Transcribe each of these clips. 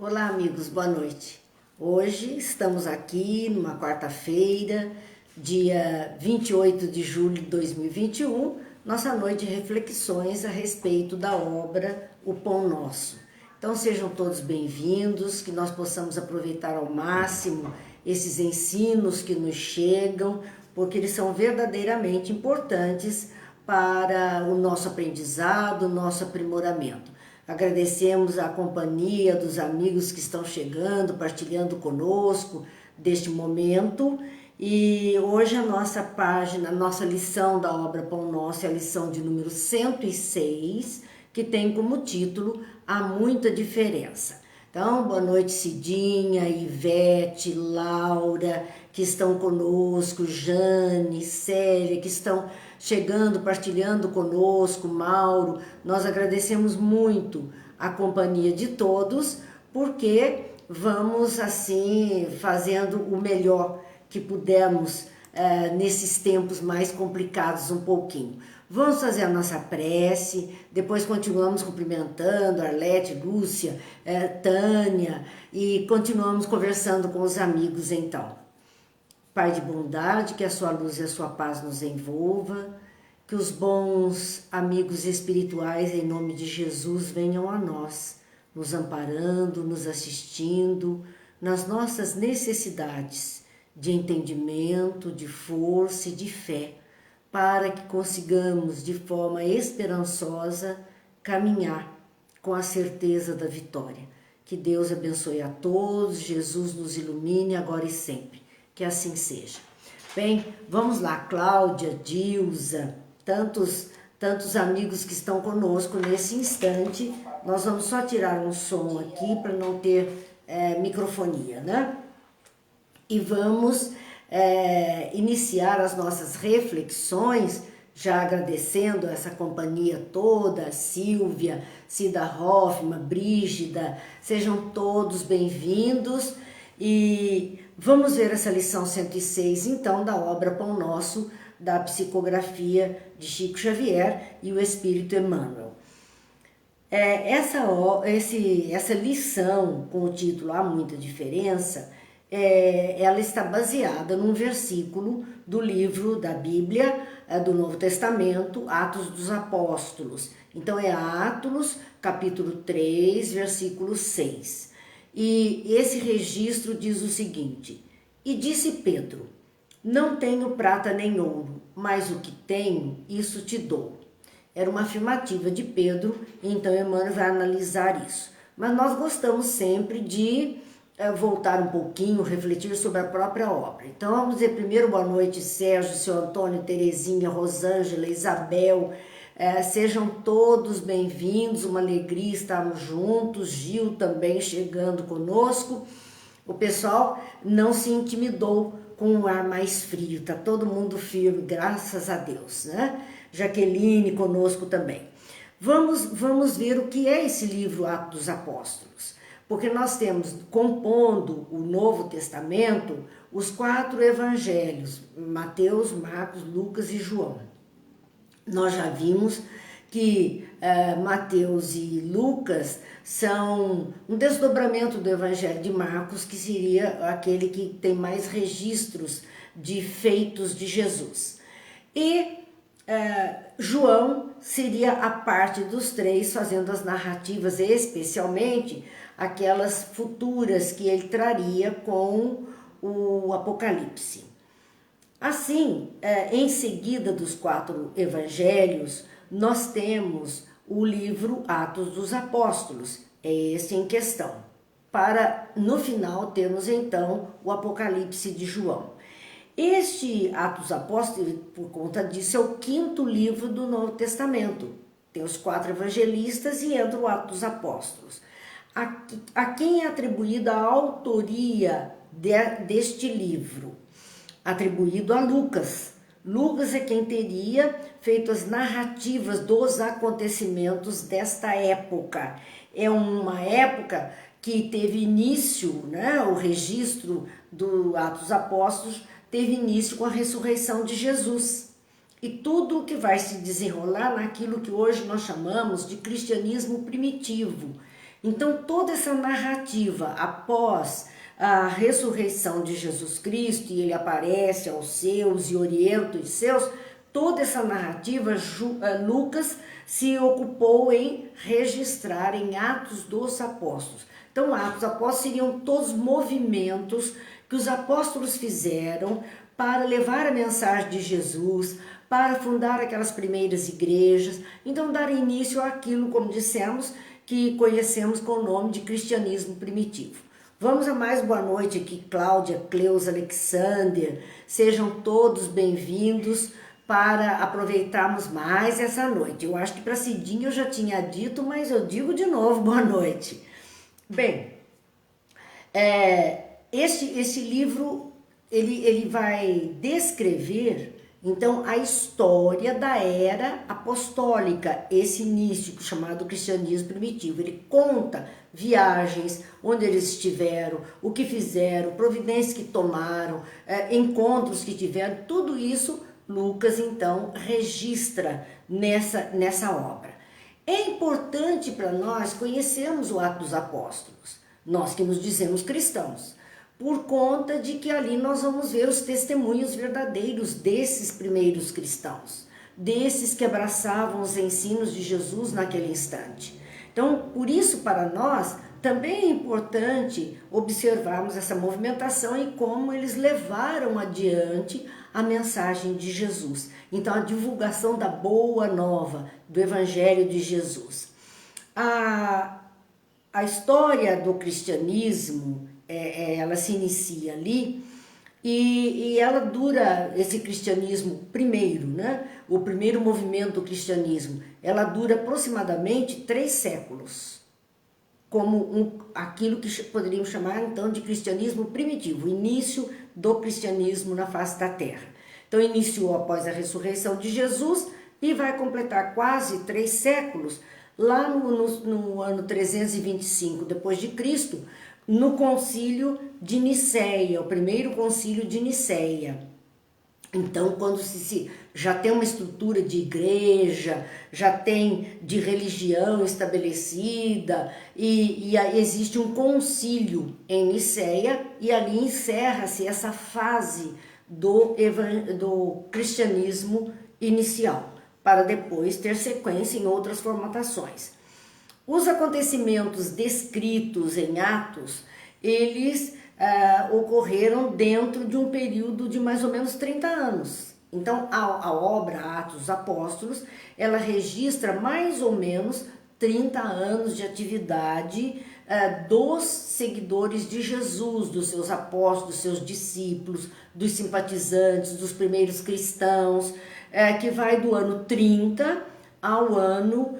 Olá, amigos, boa noite. Hoje estamos aqui numa quarta-feira, dia 28 de julho de 2021, nossa noite de reflexões a respeito da obra O Pão Nosso. Então sejam todos bem-vindos, que nós possamos aproveitar ao máximo esses ensinos que nos chegam, porque eles são verdadeiramente importantes para o nosso aprendizado, o nosso aprimoramento. Agradecemos a companhia dos amigos que estão chegando, partilhando conosco deste momento. E hoje a nossa página, a nossa lição da obra Pão Nosso é a lição de número 106, que tem como título Há Muita Diferença. Então, boa noite Cidinha, Ivete, Laura, que estão conosco, Jane, Célia, que estão chegando, partilhando conosco, Mauro. Nós agradecemos muito a companhia de todos, porque vamos assim fazendo o melhor que pudermos nesses tempos mais complicados um pouquinho. Vamos fazer a nossa prece, depois continuamos cumprimentando Arlete, Lúcia, Tânia e continuamos conversando com os amigos então. Pai de bondade, que a sua luz e a sua paz nos envolva, que os bons amigos espirituais em nome de Jesus venham a nós, nos amparando, nos assistindo nas nossas necessidades de entendimento, de força e de fé, para que consigamos de forma esperançosa caminhar com a certeza da vitória. Que Deus abençoe a todos, Jesus nos ilumine agora e sempre. Que assim seja. Bem, vamos lá, Cláudia, Dilza, tantos amigos que estão conosco nesse instante. Nós vamos só tirar um som aqui para não ter microfonia, né? E vamos iniciar as nossas reflexões, já agradecendo essa companhia toda, Silvia, Cida Hoffmann, Brígida, sejam todos bem-vindos e vamos ver essa lição 106, então, da obra Pão Nosso, da psicografia de Chico Xavier e o Espírito Emmanuel. Essa lição com o título Há Muita Diferença, ela está baseada num versículo do livro da Bíblia, do Novo Testamento, Atos dos Apóstolos. Então é Atos, capítulo 3, versículo 6. E esse registro diz o seguinte: E disse Pedro, não tenho prata nem ouro, mas o que tenho, isso te dou. Era uma afirmativa de Pedro, então Emmanuel vai analisar isso. Mas nós gostamos sempre de voltar um pouquinho, refletir sobre a própria obra. Então vamos dizer primeiro boa noite, Sérgio, seu Antônio, Terezinha, Rosângela, Isabel, sejam todos bem-vindos, uma alegria estarmos juntos, Gil também chegando conosco. O pessoal não se intimidou com o ar mais frio, tá todo mundo firme, graças a Deus, né? Jaqueline conosco também. Vamos ver o que é esse livro Atos dos Apóstolos. Porque nós temos, compondo o Novo Testamento, os 4 evangelhos, Mateus, Marcos, Lucas e João. Nós já vimos que Mateus e Lucas são um desdobramento do evangelho de Marcos, que seria aquele que tem mais registros de feitos de Jesus. E João seria a parte dos 3 fazendo as narrativas, especialmente aquelas futuras que ele traria com o Apocalipse. Assim, em seguida dos 4 evangelhos, nós temos o livro Atos dos Apóstolos, é esse em questão, para no final termos então o Apocalipse de João. Este Atos dos Apóstolos, por conta disso, é o 5º livro do Novo Testamento. Tem os 4 evangelistas e entra o Atos dos Apóstolos. A quem é atribuída a autoria deste livro? Atribuído a Lucas. Lucas é quem teria feito as narrativas dos acontecimentos desta época. É uma época que teve início, né, o registro do Atos dos Apóstolos teve início com a ressurreição de Jesus. E tudo o que vai se desenrolar naquilo que hoje nós chamamos de cristianismo primitivo, Então, toda essa narrativa após a ressurreição de Jesus Cristo, e ele aparece aos seus e orienta os seus, toda essa narrativa, Lucas se ocupou em registrar em Atos dos Apóstolos. Então, Atos dos Apóstolos seriam todos os movimentos que os apóstolos fizeram para levar a mensagem de Jesus, para fundar aquelas primeiras igrejas, então dar início àquilo, como dissemos, que conhecemos com o nome de cristianismo primitivo. Vamos a mais boa noite aqui, Cláudia, Cleusa, Alexander, sejam todos bem-vindos para aproveitarmos mais essa noite. Eu acho que para Cidinha eu já tinha dito, mas eu digo de novo, boa noite. Bem, este livro, ele vai descrever, então, a história da era apostólica, esse início chamado cristianismo primitivo. Ele conta viagens, onde eles estiveram, o que fizeram, providências que tomaram, encontros que tiveram, tudo isso Lucas, então, registra nessa obra. É importante para nós conhecermos o Atos dos Apóstolos, nós que nos dizemos cristãos, por conta de que ali nós vamos ver os testemunhos verdadeiros desses primeiros cristãos, desses que abraçavam os ensinos de Jesus naquele instante. Então, por isso, para nós, também é importante observarmos essa movimentação e como eles levaram adiante a mensagem de Jesus. Então, a divulgação da boa nova, do Evangelho de Jesus. A história do cristianismo, ela se inicia ali e ela dura, esse cristianismo primeiro, né? O primeiro movimento do cristianismo, ela dura aproximadamente 3 séculos, como aquilo que poderíamos chamar então de cristianismo primitivo, o início do cristianismo na face da terra. Então iniciou após a ressurreição de Jesus e vai completar quase 3 séculos, lá no ano 325 depois de Cristo, no concílio de Niceia, o primeiro concílio de Niceia. Então, quando se já tem uma estrutura de igreja, já tem de religião estabelecida, e existe um concílio em Niceia, e ali encerra-se essa fase do cristianismo inicial, para depois ter sequência em outras formatações. Os acontecimentos descritos em Atos, eles ocorreram dentro de um período de mais ou menos 30 anos. Então, a obra Atos dos Apóstolos, ela registra mais ou menos 30 anos de atividade dos seguidores de Jesus, dos seus apóstolos, dos seus discípulos, dos simpatizantes, dos primeiros cristãos, que vai do ano 30 ao ano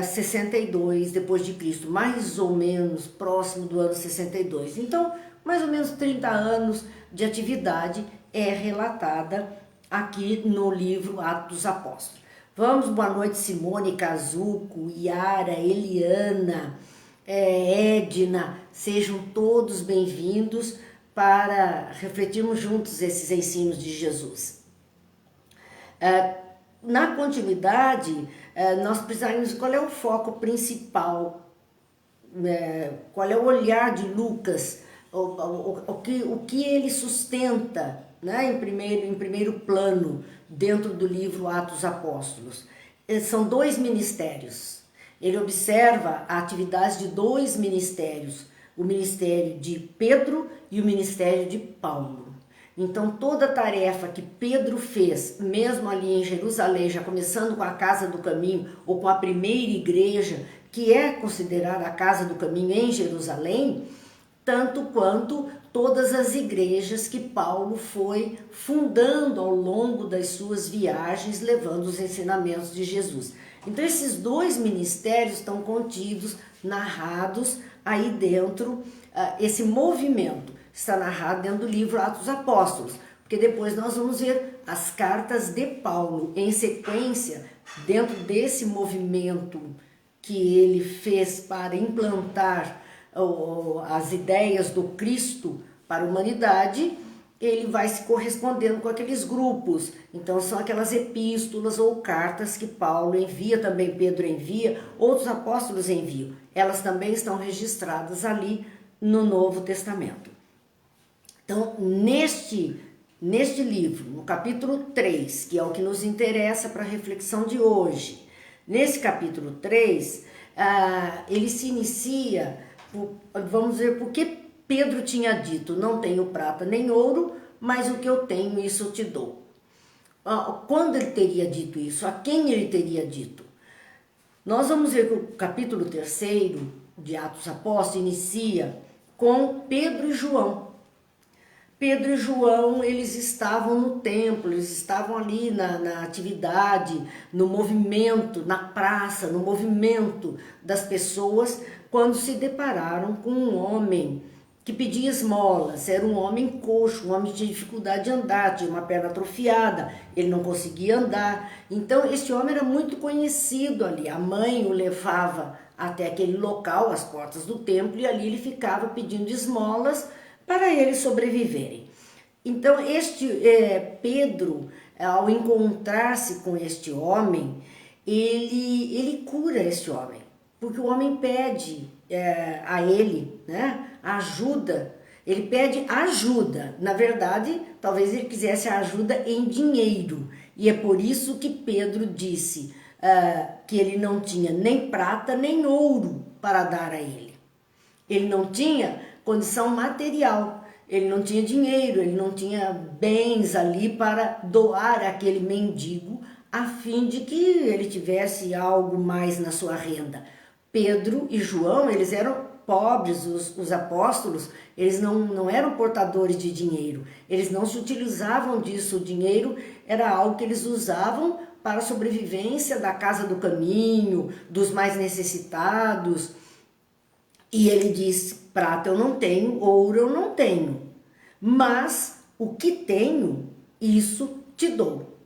62 depois de Cristo, mais ou menos próximo do ano 62. Então, mais ou menos 30 anos de atividade é relatada aqui no livro Atos dos Apóstolos. Vamos, boa noite, Simone, Kazuko, Yara, Eliana, Edna, sejam todos bem-vindos para refletirmos juntos esses ensinos de Jesus. Na continuidade, nós precisamos, qual é o foco principal, qual é o olhar de Lucas, o que ele sustenta, né, em primeiro plano dentro do livro Atos dos Apóstolos. São 2 ministérios. Ele observa a atividade de 2 ministérios, o ministério de Pedro e o ministério de Paulo. Então, toda a tarefa que Pedro fez, mesmo ali em Jerusalém, já começando com a Casa do Caminho, ou com a primeira igreja, que é considerada a Casa do Caminho em Jerusalém, tanto quanto todas as igrejas que Paulo foi fundando ao longo das suas viagens, levando os ensinamentos de Jesus. Então, esses 2 ministérios estão contidos, narrados aí dentro, esse movimento está narrado dentro do livro Atos dos Apóstolos, porque depois nós vamos ver as cartas de Paulo em sequência, dentro desse movimento que ele fez para implantar as ideias do Cristo para a humanidade. ele vai se correspondendo com aqueles grupos. Então são aquelas epístolas ou cartas que Paulo envia, também Pedro envia, outros apóstolos enviam. Elas também estão registradas ali no Novo Testamento. Então, neste livro, no capítulo 3, que é o que nos interessa para a reflexão de hoje, nesse capítulo 3, ele se inicia, vamos ver por que Pedro tinha dito, não tenho prata nem ouro, mas o que eu tenho, isso eu te dou. Quando ele teria dito isso? A quem ele teria dito? Nós vamos ver que o capítulo 3 de Atos Apóstolos inicia com Pedro e João. Pedro e João, eles estavam no templo, eles estavam ali na atividade, no movimento, na praça, no movimento das pessoas, quando se depararam com um homem que pedia esmolas. Era um homem coxo, um homem que tinha dificuldade de andar, tinha uma perna atrofiada, ele não conseguia andar. Então esse homem era muito conhecido ali, a mãe o levava até aquele local, as portas do templo, e ali ele ficava pedindo esmolas para eles sobreviverem. Então Pedro, ao encontrar-se com este homem, ele cura este homem, porque o homem pede a ele, né, ajuda. Ele pede ajuda. Na verdade, talvez ele quisesse ajuda em dinheiro. E é por isso que Pedro disse que ele não tinha nem prata nem ouro para dar a ele. Ele não tinha condição material, ele não tinha dinheiro, ele não tinha bens ali para doar àquele mendigo, a fim de que ele tivesse algo mais na sua renda. Pedro e João, eles eram pobres, os apóstolos, eles não eram portadores de dinheiro, eles não se utilizavam disso, o dinheiro era algo que eles usavam para a sobrevivência da casa do caminho, dos mais necessitados. E ele diz, prata eu não tenho, ouro eu não tenho, mas o que tenho, isso te dou.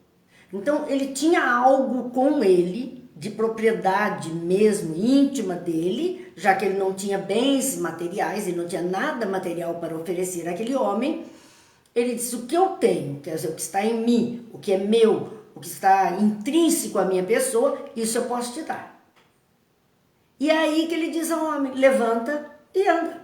Então ele tinha algo com ele, de propriedade mesmo, íntima dele, já que ele não tinha bens materiais, ele não tinha nada material para oferecer àquele homem. Ele disse, o que eu tenho, quer dizer, o que está em mim, o que é meu, o que está intrínseco à minha pessoa, isso eu posso te dar. E é aí que ele diz ao homem, levanta e anda.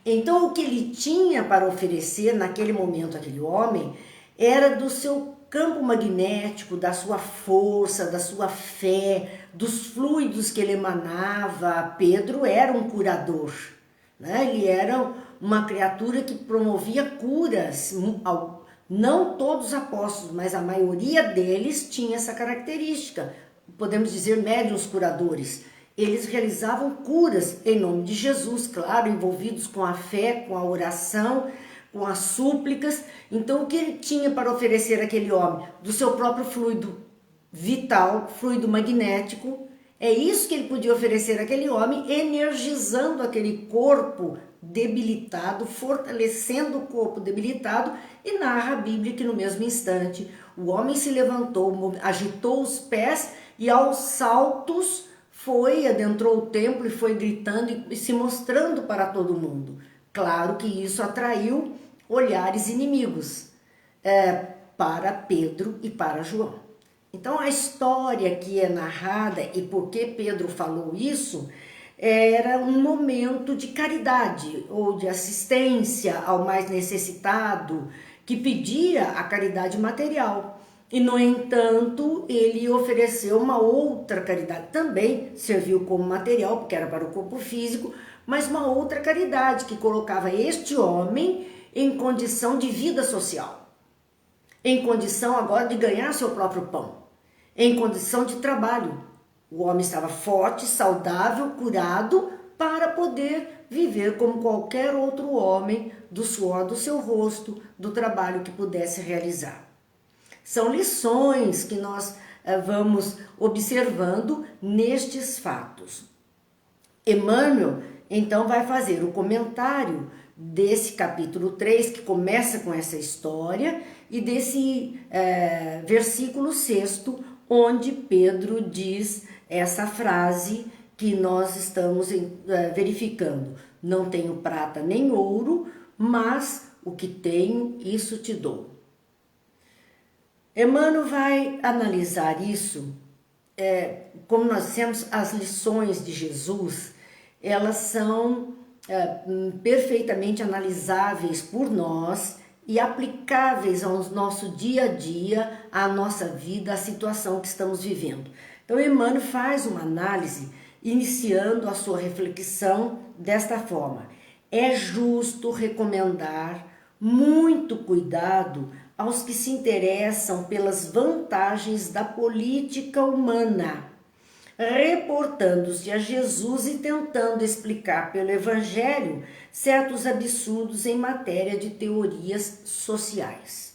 Então o que ele tinha para oferecer naquele momento àquele homem era do seu campo magnético, da sua força, da sua fé, dos fluidos que ele emanava. Pedro era um curador, né? Ele era uma criatura que promovia curas. Não todos os apóstolos, mas a maioria deles tinha essa característica. Podemos dizer médiuns curadores. Eles realizavam curas em nome de Jesus, claro, envolvidos com a fé, com a oração, com as súplicas. Então o que ele tinha para oferecer àquele homem? Do seu próprio fluido vital, fluido magnético. É isso que ele podia oferecer àquele homem, energizando aquele corpo debilitado, fortalecendo o corpo debilitado. E narra a Bíblia que no mesmo instante o homem se levantou, agitou os pés e aos saltos adentrou o templo e foi gritando e se mostrando para todo mundo. Claro que isso atraiu olhares inimigos para Pedro e para João. Então a história que é narrada e por que Pedro falou isso era um momento de caridade ou de assistência ao mais necessitado, que pedia a caridade material. E, no entanto, ele ofereceu uma outra caridade. Também serviu como material, porque era para o corpo físico, mas uma outra caridade que colocava este homem em condição de vida social, em condição agora de ganhar seu próprio pão, em condição de trabalho. O homem estava forte, saudável, curado, para poder viver como qualquer outro homem, do suor do seu rosto, do trabalho que pudesse realizar. São lições que nós vamos observando nestes fatos. Emmanuel, então, vai fazer o comentário desse capítulo 3, que começa com essa história, e desse versículo 6º, onde Pedro diz essa frase que nós estamos verificando. Não tenho prata nem ouro, mas o que tenho, isso te dou. Emmanuel vai analisar isso, como nós dissemos, as lições de Jesus, elas são perfeitamente analisáveis por nós e aplicáveis ao nosso dia a dia, à nossa vida, à situação que estamos vivendo. Então, Emmanuel faz uma análise, iniciando a sua reflexão desta forma: é justo recomendar muito cuidado aos que se interessam pelas vantagens da política humana, reportando-se a Jesus e tentando explicar pelo Evangelho certos absurdos em matéria de teorias sociais.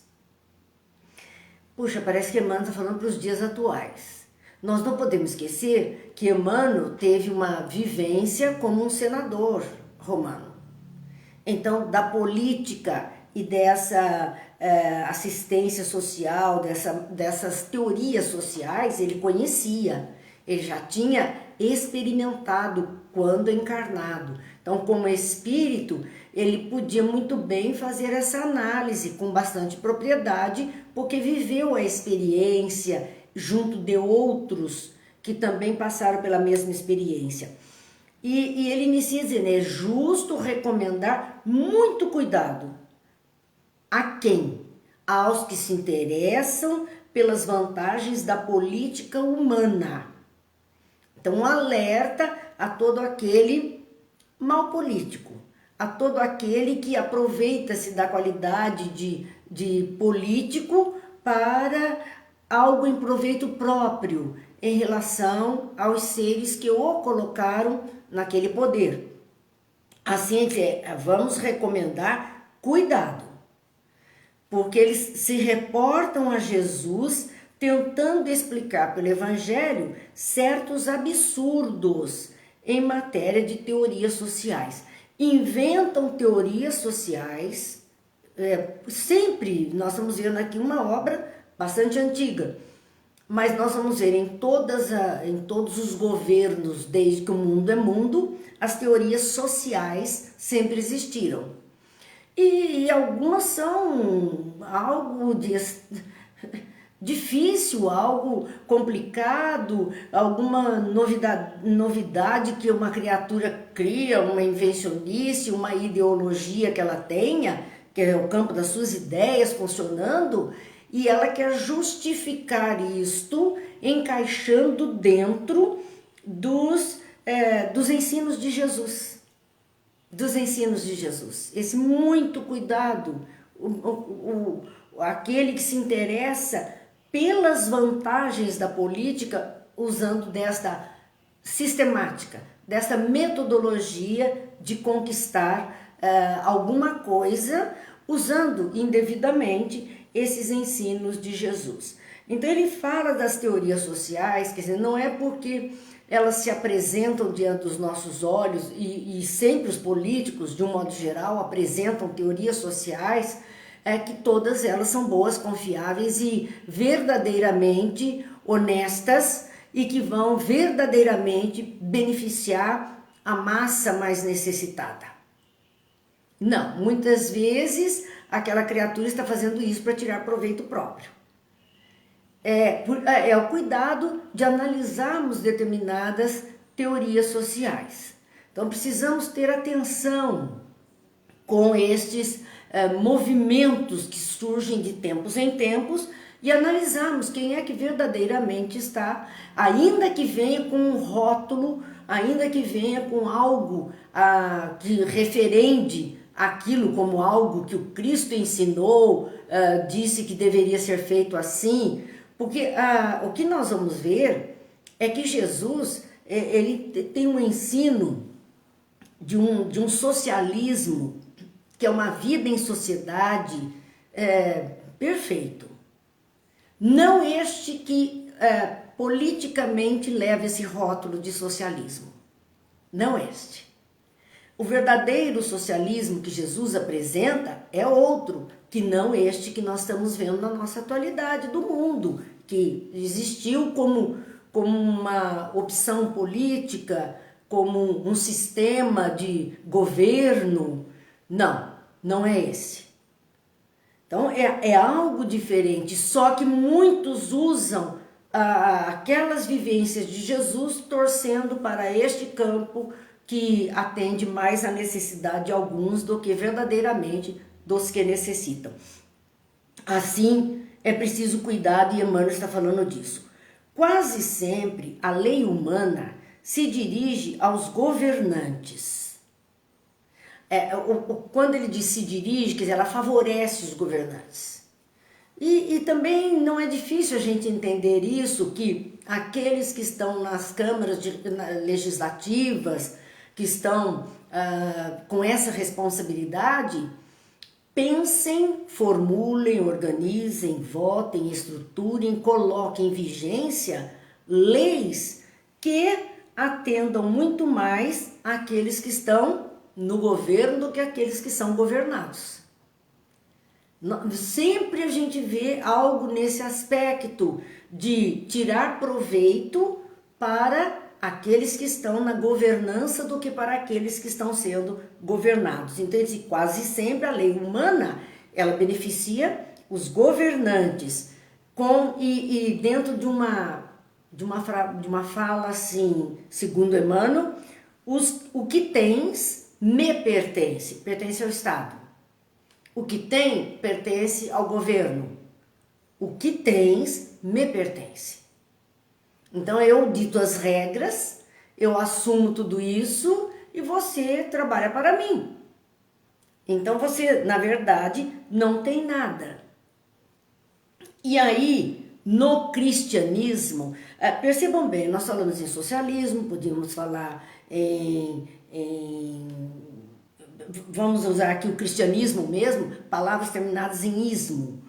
Puxa, parece que Emmanuel está falando para os dias atuais. Nós não podemos esquecer que Emmanuel teve uma vivência como um senador romano. Então, da política e dessa assistência social, dessas teorias sociais, ele conhecia. Ele já tinha experimentado quando encarnado. Então, como espírito, ele podia muito bem fazer essa análise com bastante propriedade, porque viveu a experiência junto de outros que também passaram pela mesma experiência. E ele inicia dizendo: é justo recomendar muito cuidado. A quem? Aos que se interessam pelas vantagens da política humana. Então, um alerta a todo aquele mal político, a todo aquele que aproveita-se da qualidade de político para algo em proveito próprio em relação aos seres que o colocaram naquele poder. Assim, vamos recomendar cuidado, porque eles se reportam a Jesus tentando explicar pelo Evangelho certos absurdos em matéria de teorias sociais. Inventam teorias sociais, sempre nós estamos vendo aqui uma obra bastante antiga, mas nós vamos ver em todos os governos, desde que o mundo é mundo, as teorias sociais sempre existiram. E algumas são algo difícil, algo complicado, alguma novidade que uma criatura cria, uma invencionice, uma ideologia que ela tenha, que é o campo das suas ideias funcionando, e ela quer justificar isto encaixando dentro dos ensinos de Jesus. Dos ensinos de Jesus. Esse muito cuidado, aquele que se interessa pelas vantagens da política, usando desta sistemática, desta metodologia de conquistar alguma coisa, usando indevidamente esses ensinos de Jesus. Então ele fala das teorias sociais, quer dizer, não é porque elas se apresentam diante dos nossos olhos, e sempre os políticos, de um modo geral, apresentam teorias sociais, que todas elas são boas, confiáveis e verdadeiramente honestas, e que vão verdadeiramente beneficiar a massa mais necessitada. Não, muitas vezes aquela criatura está fazendo isso para tirar proveito próprio. É o cuidado de analisarmos determinadas teorias sociais. Então precisamos ter atenção com estes movimentos que surgem de tempos em tempos e analisarmos quem é que verdadeiramente está, ainda que venha com um rótulo, ainda que venha com algo que referende aquilo como algo que o Cristo ensinou, disse que deveria ser feito assim, porque o que nós vamos ver é que Jesus ele tem um ensino de um socialismo, que é uma vida em sociedade perfeito. Não este que politicamente leva esse rótulo de socialismo. Não este. O verdadeiro socialismo que Jesus apresenta é outro, que não este que nós estamos vendo na nossa atualidade do mundo, que existiu como uma opção política, como um sistema de governo. Não, não é esse. Então é algo diferente, só que muitos usam aquelas vivências de Jesus torcendo para este campo que atende mais a necessidade de alguns do que verdadeiramente dos que necessitam. Assim, é preciso cuidado e Emmanuel está falando disso. Quase sempre a lei humana se dirige aos governantes. Quando ele diz se dirige, quer dizer, ela favorece os governantes. E também não é difícil a gente entender isso, que aqueles que estão nas câmaras legislativas, que estão com essa responsabilidade, pensem, formulem, organizem, votem, estruturem, coloquem em vigência leis que atendam muito mais àqueles que estão no governo do que aqueles que são governados. Sempre a gente vê algo nesse aspecto de tirar proveito para aqueles que estão na governança do que para aqueles que estão sendo governados. Então, quase sempre a lei humana, ela beneficia os governantes e dentro de uma fala assim, segundo Emmanuel, o que tens me pertence ao Estado. O que tem pertence ao governo. O que tens me pertence. Então eu dito as regras, eu assumo tudo isso e você trabalha para mim. Então você, na verdade, não tem nada. E aí, no cristianismo, percebam bem, nós falamos em socialismo, podíamos falar vamos usar aqui o cristianismo mesmo, palavras terminadas em ismo,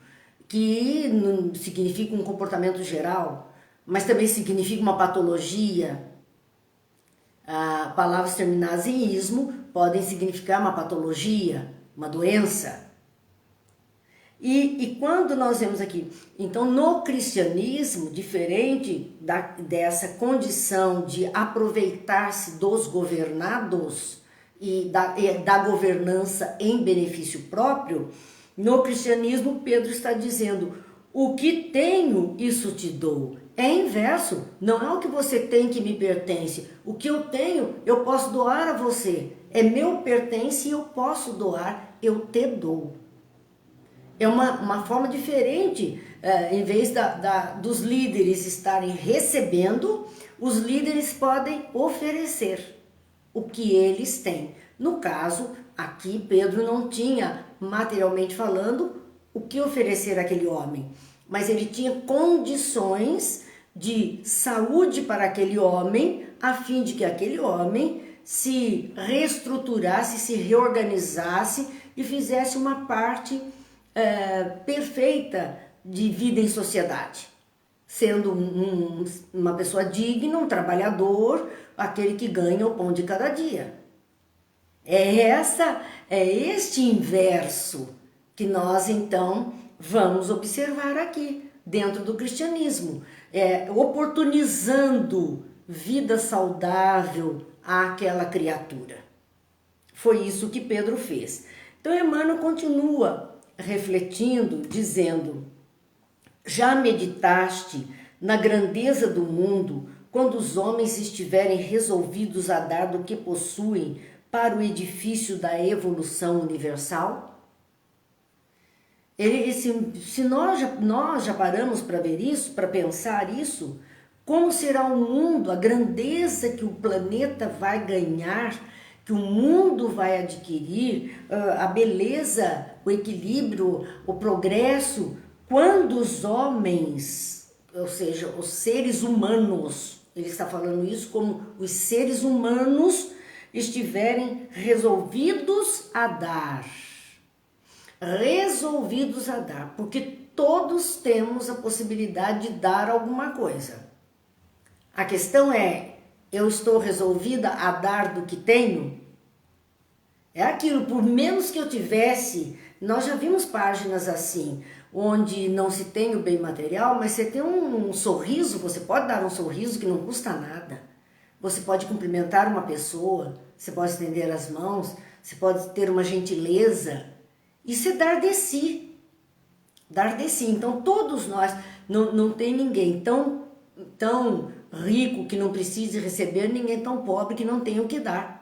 que não significa um comportamento geral, mas também significa uma patologia. Palavras terminadas em ismo podem significar uma patologia, uma doença. E quando nós vemos aqui, então no cristianismo, diferente dessa condição de aproveitar-se dos governados e da governança em benefício próprio, no cristianismo Pedro está dizendo, o que tenho, isso te dou. É inverso, não é o que você tem que me pertence. O que eu tenho, eu posso doar a você. É meu pertence e eu posso doar, eu te dou. É uma forma diferente, em vez dos líderes estarem recebendo, os líderes podem oferecer o que eles têm. No caso, aqui Pedro não tinha, materialmente falando, o que oferecer àquele homem, mas ele tinha condições de saúde para aquele homem, a fim de que aquele homem se reestruturasse, se reorganizasse e fizesse uma parte perfeita de vida em sociedade, sendo uma pessoa digna, um trabalhador, aquele que ganha o pão de cada dia. É este inverso que nós então vamos observar aqui dentro do cristianismo, oportunizando vida saudável àquela criatura. Foi isso que Pedro fez. Então Emmanuel continua refletindo, dizendo: já meditaste na grandeza do mundo quando os homens estiverem resolvidos a dar do que possuem para o edifício da evolução universal? Se nós já paramos para ver isso, para pensar isso, como será o mundo, a grandeza que o planeta vai ganhar, que o mundo vai adquirir, a beleza, o equilíbrio, o progresso, quando os homens, ou seja, os seres humanos, ele está falando isso como os seres humanos estiverem resolvidos a dar. Resolvidos a dar, porque todos temos a possibilidade de dar alguma coisa. A questão é, eu estou resolvida a dar do que tenho? É aquilo, por menos que eu tivesse, nós já vimos páginas assim, onde não se tem o bem material, mas você tem um sorriso, você pode dar um sorriso que não custa nada. Você pode cumprimentar uma pessoa, você pode estender as mãos, você pode ter uma gentileza. Isso é dar de si. Dar de si. Então todos nós, não tem ninguém tão rico que não precise receber, ninguém tão pobre que não tenha o que dar.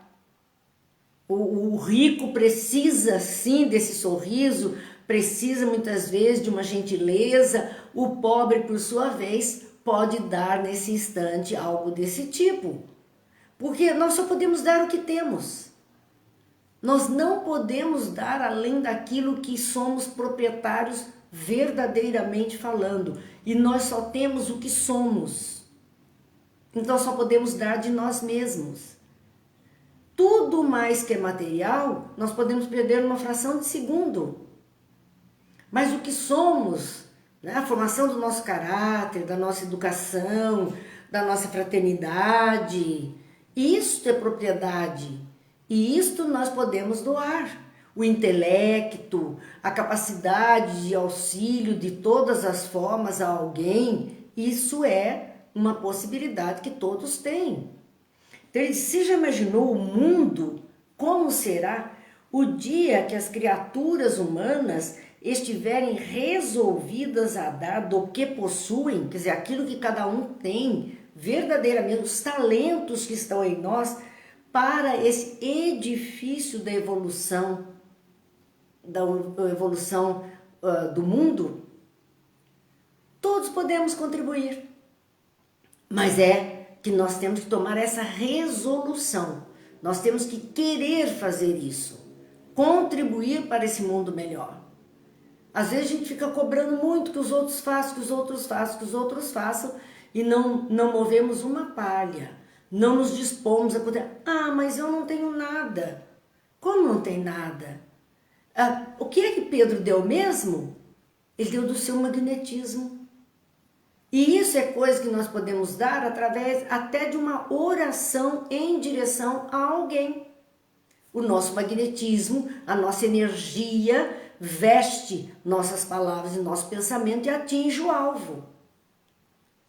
O rico precisa sim desse sorriso, precisa muitas vezes de uma gentileza, o pobre, por sua vez, pode dar nesse instante algo desse tipo. Porque nós só podemos dar o que temos. Nós não podemos dar além daquilo que somos proprietários verdadeiramente falando. E nós só temos o que somos. Então só podemos dar de nós mesmos. Tudo mais que é material, nós podemos perder numa fração de segundo. Mas o que somos, né? A formação do nosso caráter, da nossa educação, da nossa fraternidade, isto é propriedade. E isto nós podemos doar. O intelecto, a capacidade de auxílio de todas as formas a alguém, isso é uma possibilidade que todos têm. Então ele disse, você já imaginou o mundo como será o dia que as criaturas humanas estiverem resolvidas a dar do que possuem, quer dizer, aquilo que cada um tem, verdadeiramente, os talentos que estão em nós, para esse edifício da evolução do mundo? Todos podemos contribuir, mas é que nós temos que tomar essa resolução, nós temos que querer fazer isso, contribuir para esse mundo melhor. Às vezes a gente fica cobrando muito que os outros façam, que os outros façam, que os outros façam, e não movemos uma palha, não nos dispomos a poder. Ah, mas eu não tenho nada. Como não tem nada? O que é que Pedro deu mesmo? Ele deu do seu magnetismo. E isso é coisa que nós podemos dar através até de uma oração em direção a alguém. O nosso magnetismo, a nossa energia veste nossas palavras e nosso pensamento e atinge o alvo.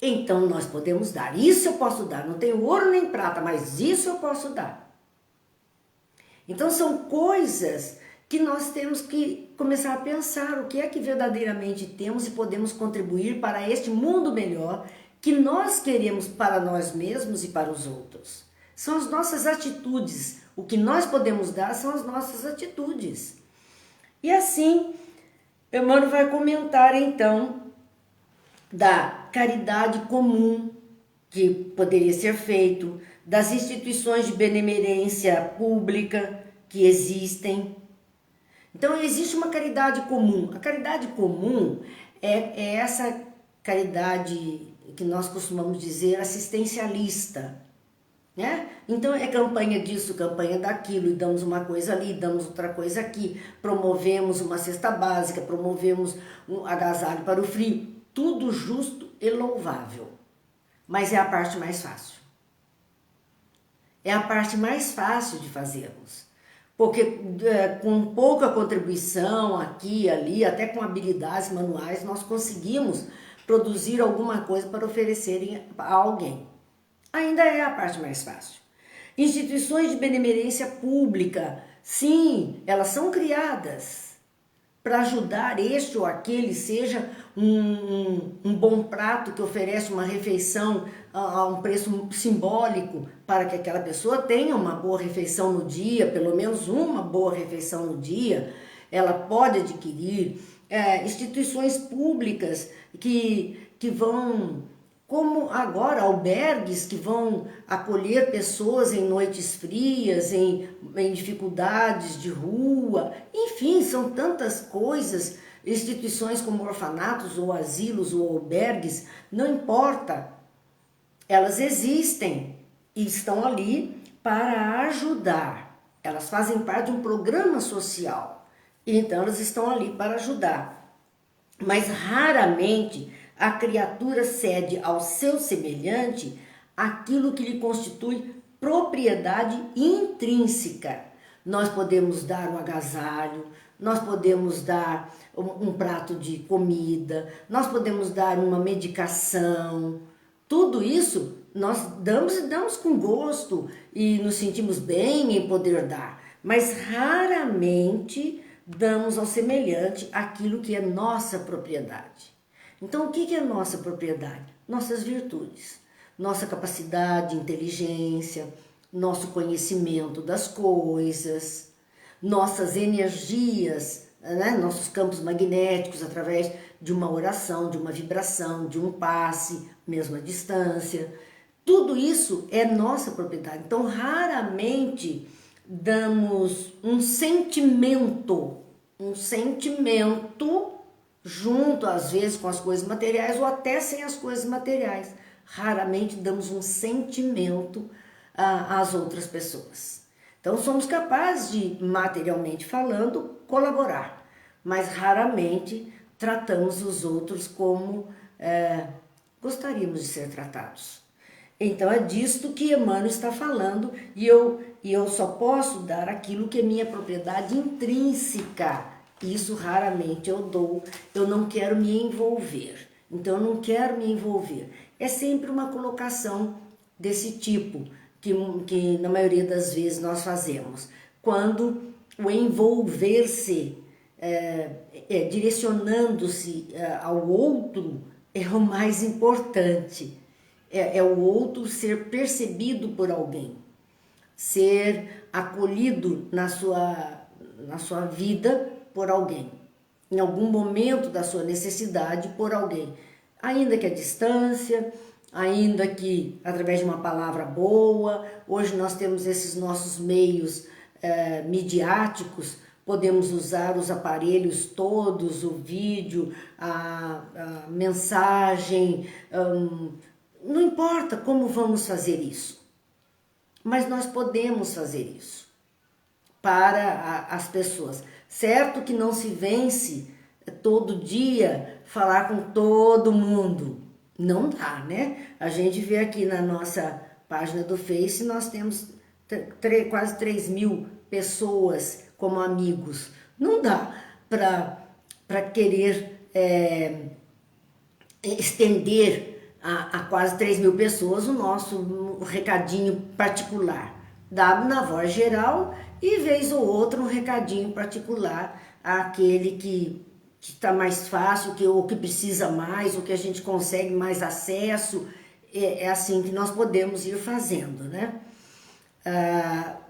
Então nós podemos dar. Isso eu posso dar. Não tenho ouro nem prata, mas isso eu posso dar. Então são coisas que nós temos que começar a pensar o que é que verdadeiramente temos e podemos contribuir para este mundo melhor que nós queremos para nós mesmos e para os outros. São as nossas atitudes. O que nós podemos dar são as nossas atitudes. E assim, Emmanuel vai comentar então da caridade comum que poderia ser feito, das instituições de benemerência pública que existem. Então existe uma caridade comum. A caridade comum é essa caridade que nós costumamos dizer assistencialista, né? Então é campanha disso, campanha daquilo, e damos uma coisa ali, damos outra coisa aqui, promovemos uma cesta básica, promovemos um agasalho para o frio, tudo justo e louvável, mas é a parte mais fácil. É a parte mais fácil de fazermos, porque com pouca contribuição aqui e ali, até com habilidades manuais, nós conseguimos produzir alguma coisa para oferecerem a alguém. Ainda é a parte mais fácil. Instituições de benemerência pública, sim, elas são criadas para ajudar este ou aquele, seja um bom prato que oferece uma refeição a um preço simbólico para que aquela pessoa tenha uma boa refeição no dia, pelo menos uma boa refeição no dia, ela pode adquirir. Instituições públicas que vão, como agora, albergues que vão acolher pessoas em noites frias, em dificuldades de rua, enfim, são tantas coisas, instituições como orfanatos ou asilos ou albergues, não importa, elas existem e estão ali para ajudar, elas fazem parte de um programa social, então elas estão ali para ajudar, mas raramente a criatura cede ao seu semelhante aquilo que lhe constitui propriedade intrínseca. Nós podemos dar um agasalho, nós podemos dar um prato de comida, nós podemos dar uma medicação. Tudo isso nós damos e damos com gosto e nos sentimos bem em poder dar. Mas raramente damos ao semelhante aquilo que é nossa propriedade. Então, o que é nossa propriedade? Nossas virtudes, nossa capacidade, inteligência, nosso conhecimento das coisas, nossas energias, né? Nossos campos magnéticos através de uma oração, de uma vibração, de um passe, mesmo à distância. Tudo isso é nossa propriedade. Então, raramente damos um sentimento junto, às vezes, com as coisas materiais ou até sem as coisas materiais. Raramente damos um sentimento às outras pessoas. Então, somos capazes de, materialmente falando, colaborar, mas raramente tratamos os outros como gostaríamos de ser tratados. Então, é disto que Emmanuel está falando e eu só posso dar aquilo que é minha propriedade intrínseca. Isso raramente eu dou, eu não quero me envolver. Então, eu não quero me envolver. É sempre uma colocação desse tipo que na maioria das vezes nós fazemos. Quando o envolver-se, direcionando-se ao outro, é o mais importante. É o outro ser percebido por alguém, ser acolhido na sua vida por alguém, em algum momento da sua necessidade por alguém, ainda que à distância, ainda que através de uma palavra boa. Hoje nós temos esses nossos meios midiáticos, podemos usar os aparelhos todos, o vídeo, a mensagem, não importa como vamos fazer isso, mas nós podemos fazer isso para as pessoas. Certo que não se vence todo dia falar com todo mundo, não dá, né? A gente vê aqui na nossa página do Face, nós temos quase 3.000 pessoas como amigos. Não dá para querer estender a quase 3.000 pessoas o nosso recadinho particular. Dá na voz geral e vez ou outra um recadinho particular àquele que está mais fácil, ou que precisa mais, ou que a gente consegue mais acesso. É assim que nós podemos ir fazendo, né?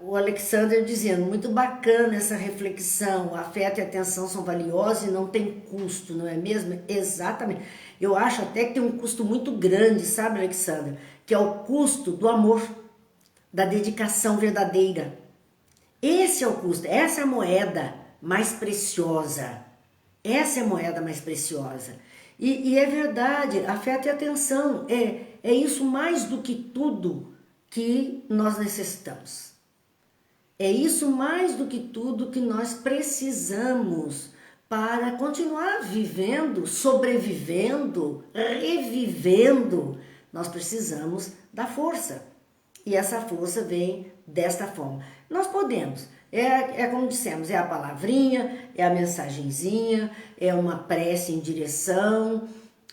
O Alexander dizendo, muito bacana essa reflexão, afeto e atenção são valiosos e não tem custo, não é mesmo? Exatamente. Eu acho até que tem um custo muito grande, sabe, Alexander? Que é o custo do amor, da dedicação verdadeira. Esse é o custo, essa é a moeda mais preciosa. Essa é a moeda mais preciosa. E é verdade, afeto e atenção é isso mais do que tudo que nós necessitamos. É isso mais do que tudo que nós precisamos para continuar vivendo, sobrevivendo, revivendo. Nós precisamos da força. E essa força vem desta forma. Nós podemos, como dissemos, é a palavrinha, é a mensagenzinha, é uma prece em direção,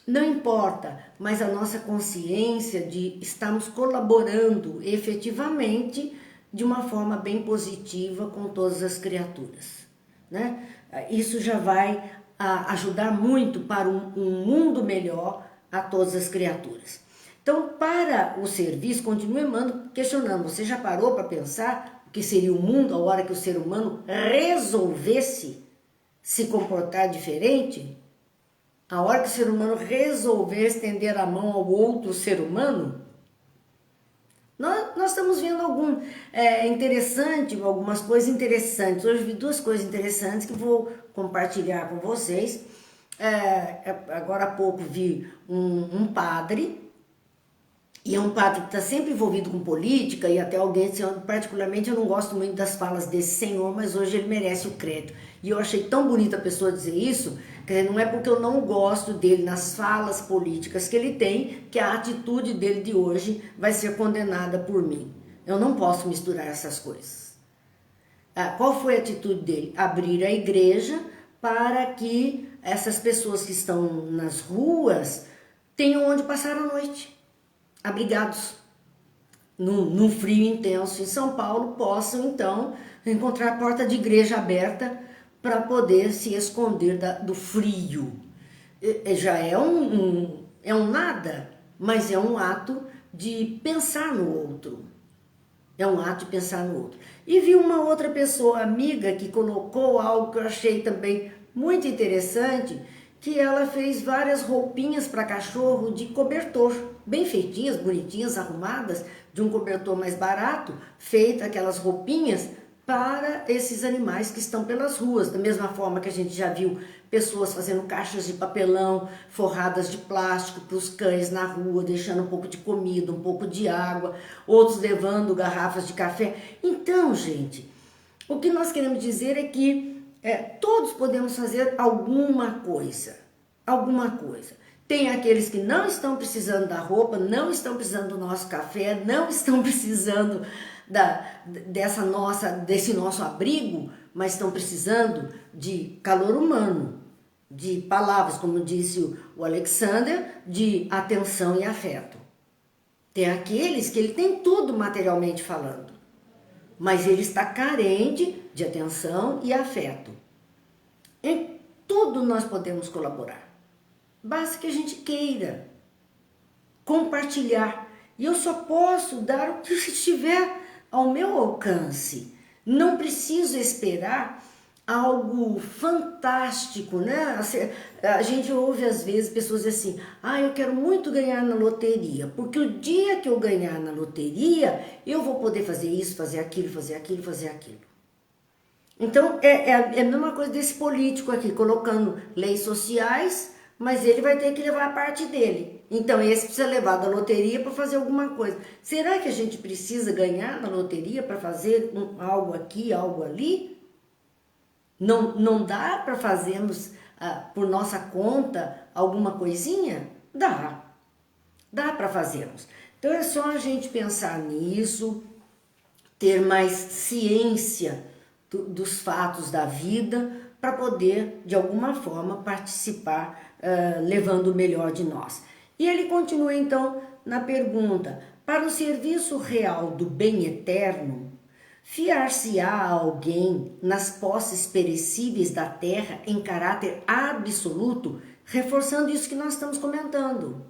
não importa, mas a nossa consciência de estarmos colaborando efetivamente de uma forma bem positiva com todas as criaturas, né? Isso já vai ajudar muito para um mundo melhor a todas as criaturas. Então, para o serviço, continue questionando. Você já parou para pensar o que seria o mundo a hora que o ser humano resolvesse se comportar diferente? A hora que o ser humano resolver estender a mão ao outro ser humano? Nós estamos vendo algumas coisas interessantes. Hoje vi duas coisas interessantes que vou compartilhar com vocês. Agora há pouco vi um padre, e é um padre que está sempre envolvido com política, e até alguém disse, particularmente eu não gosto muito das falas desse senhor, mas hoje ele merece o crédito. E eu achei tão bonita a pessoa dizer isso, que não é porque eu não gosto dele nas falas políticas que ele tem, que a atitude dele de hoje vai ser condenada por mim. Eu não posso misturar essas coisas. Qual foi a atitude dele? Abrir a igreja para que essas pessoas que estão nas ruas tenham onde passar a noite, abrigados, num frio intenso em São Paulo, possam então encontrar a porta de igreja aberta para poder se esconder do frio. Já é um nada, mas é um ato de pensar no outro. É um ato de pensar no outro. E vi uma outra pessoa amiga que colocou algo que eu achei também muito interessante, que ela fez várias roupinhas para cachorro de cobertor, bem feitinhas, bonitinhas, arrumadas, de um cobertor mais barato, feita aquelas roupinhas para esses animais que estão pelas ruas, da mesma forma que a gente já viu pessoas fazendo caixas de papelão forradas de plástico para os cães na rua, deixando um pouco de comida, um pouco de água, outros levando garrafas de café. Então, gente, o que nós queremos dizer é que todos podemos fazer alguma coisa, alguma coisa. Tem aqueles que não estão precisando da roupa, não estão precisando do nosso café, não estão precisando desse nosso abrigo, mas estão precisando de calor humano, de palavras, como disse o Alexander, de atenção e afeto. Tem aqueles que ele tem tudo materialmente falando, mas ele está carente de atenção e afeto. Em tudo nós podemos colaborar. Basta que a gente queira compartilhar. E eu só posso dar o que estiver ao meu alcance. Não preciso esperar algo fantástico, né? A gente ouve às vezes pessoas dizendo assim, eu quero muito ganhar na loteria, porque o dia que eu ganhar na loteria, eu vou poder fazer isso, fazer aquilo, fazer aquilo, fazer aquilo. Então, é a mesma coisa desse político aqui, colocando leis sociais, mas ele vai ter que levar a parte dele. Então, esse precisa levar da loteria para fazer alguma coisa. Será que a gente precisa ganhar na loteria para fazer algo aqui, algo ali? Não dá para fazermos por nossa conta alguma coisinha? Dá para fazermos. Então, é só a gente pensar nisso, ter mais ciência dos fatos da vida para poder, de alguma forma, participar, levando o melhor de nós. E ele continua, então, na pergunta, para o serviço real do bem eterno, fiar-se-á a alguém nas posses perecíveis da terra em caráter absoluto, reforçando isso que nós estamos comentando.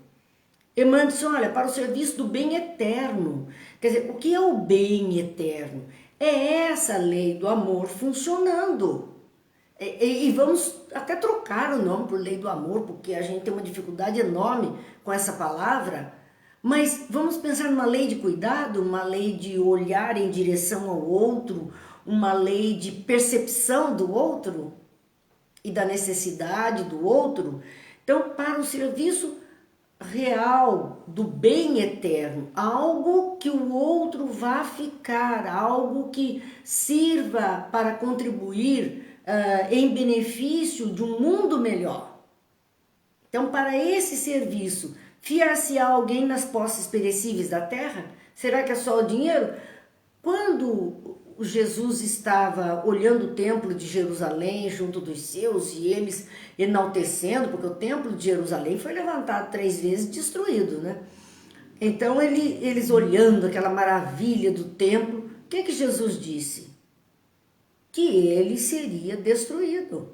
Emmanuel diz, olha, para o serviço do bem eterno. Quer dizer, o que é o bem eterno? É essa lei do amor funcionando. E vamos até trocar o nome por lei do amor, porque a gente tem uma dificuldade enorme com essa palavra, mas vamos pensar numa lei de cuidado, uma lei de olhar em direção ao outro, uma lei de percepção do outro e da necessidade do outro. Então, para o serviço real do bem eterno, algo que o outro vá ficar, algo que sirva para contribuir em benefício de um mundo melhor. Então, para esse serviço, fiar-se a alguém nas posses perecíveis da terra? Será que é só o dinheiro? Quando Jesus estava olhando o templo de Jerusalém junto dos seus e eles enaltecendo, porque o templo de Jerusalém foi levantado 3 vezes e destruído, né? Então eles olhando aquela maravilha do templo, o que Jesus disse? Que ele seria destruído.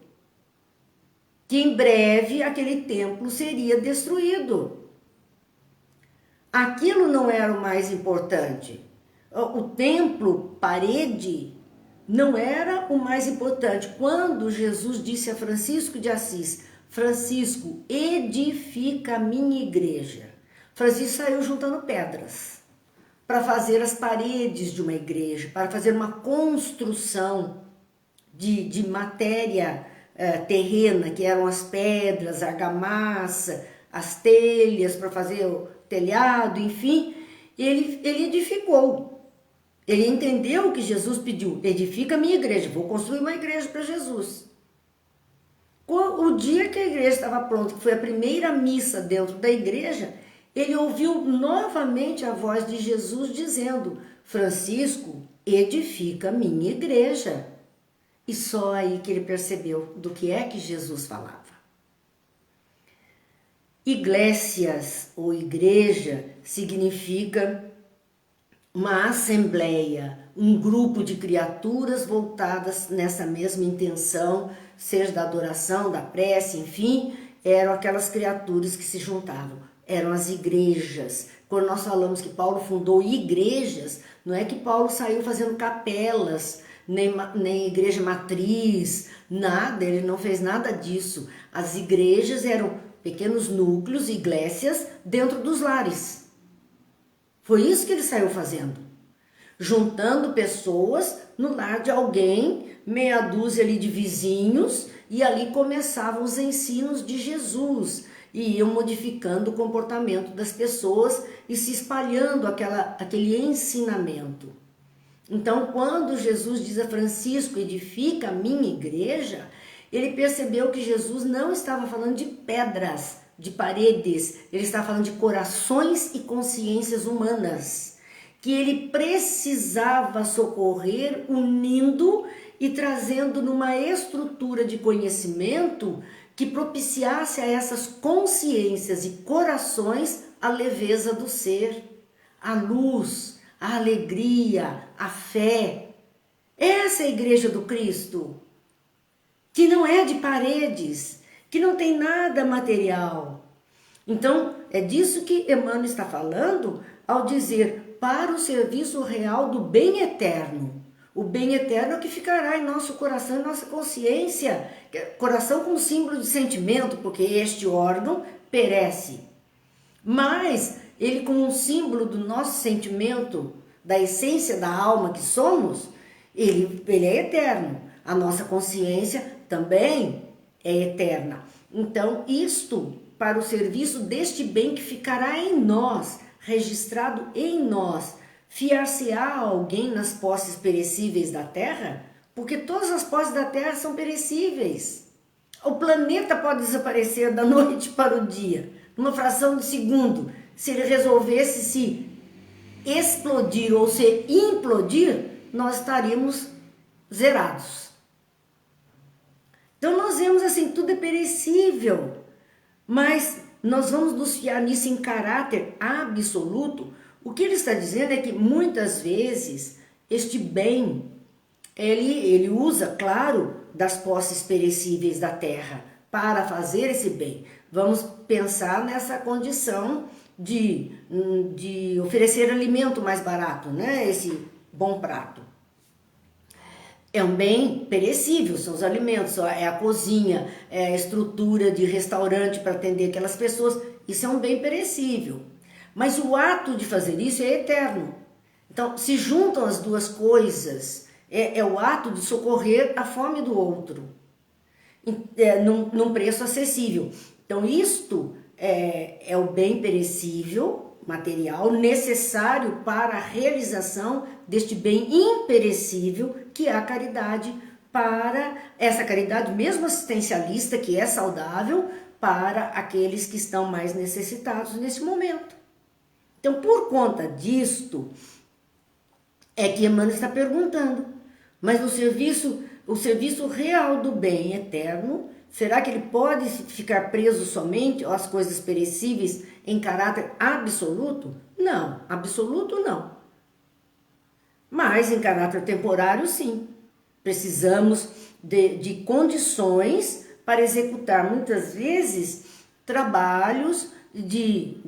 Que em breve aquele templo seria destruído. Aquilo não era o mais importante. O templo, parede, não era o mais importante. Quando Jesus disse a Francisco de Assis, Francisco, edifica a minha igreja. Francisco saiu juntando pedras para fazer as paredes de uma igreja, para fazer uma construção de matéria terrena, que eram as pedras, a argamassa, as telhas para fazer o telhado, enfim. Ele edificou. Ele entendeu o que Jesus pediu. Edifica a minha igreja. Vou construir uma igreja para Jesus. O dia que a igreja estava pronta, que foi a primeira missa dentro da igreja, ele ouviu novamente a voz de Jesus dizendo, Francisco, edifica a minha igreja. E só aí que ele percebeu do que é que Jesus falava. Iglesias ou igreja significa uma assembleia, um grupo de criaturas voltadas nessa mesma intenção, seja da adoração, da prece, enfim, eram aquelas criaturas que se juntavam, eram as igrejas. Quando nós falamos que Paulo fundou igrejas, não é que Paulo saiu fazendo capelas, nem igreja matriz, nada, ele não fez nada disso. As igrejas eram pequenos núcleos, iglésias, dentro dos lares. Foi isso que ele saiu fazendo, juntando pessoas no lar de alguém, meia dúzia ali de vizinhos, e ali começavam os ensinos de Jesus, e iam modificando o comportamento das pessoas e se espalhando aquele ensinamento. Então, quando Jesus diz a Francisco, edifica a minha igreja, ele percebeu que Jesus não estava falando de pedras, de paredes, ele estava falando de corações e consciências humanas, que ele precisava socorrer unindo e trazendo numa estrutura de conhecimento que propiciasse a essas consciências e corações a leveza do ser, a luz, a alegria, a fé. Essa é a igreja do Cristo, que não é de paredes, que não tem nada material. Então, é disso que Emmanuel está falando ao dizer para o serviço real do bem eterno. O bem eterno é o que ficará em nosso coração, em nossa consciência. Coração como símbolo de sentimento, porque este órgão perece. Mas ele como um símbolo do nosso sentimento, da essência da alma que somos, ele é eterno. A nossa consciência também é eterna. Então, isto para o serviço deste bem que ficará em nós, registrado em nós, fiar-se-á a alguém nas posses perecíveis da terra? Porque todas as posses da terra são perecíveis. O planeta pode desaparecer da noite para o dia, numa fração de segundo. Se ele resolvesse se explodir ou se implodir, nós estaríamos zerados. Então nós vemos assim, tudo é perecível, mas nós vamos nos fiar nisso em caráter absoluto. O que ele está dizendo é que muitas vezes este bem, ele usa, claro, das posses perecíveis da terra para fazer esse bem. Vamos pensar nessa condição de oferecer alimento mais barato, né? Esse bom prato. É um bem perecível, são os alimentos, é a cozinha, é a estrutura de restaurante para atender aquelas pessoas. Isso é um bem perecível. Mas o ato de fazer isso é eterno. Então, se juntam as duas coisas, é o ato de socorrer a fome do outro, num preço acessível. Então, isto é o bem perecível, material, necessário para a realização deste bem imperecível, que é a caridade, para essa caridade mesmo assistencialista, que é saudável, para aqueles que estão mais necessitados nesse momento. Então, por conta disto, é que Emmanuel está perguntando, mas o serviço real do bem eterno, será que ele pode ficar preso somente às coisas perecíveis em caráter absoluto? Não, absoluto não. Mas em caráter temporário, sim. Precisamos de condições para executar muitas vezes trabalhos de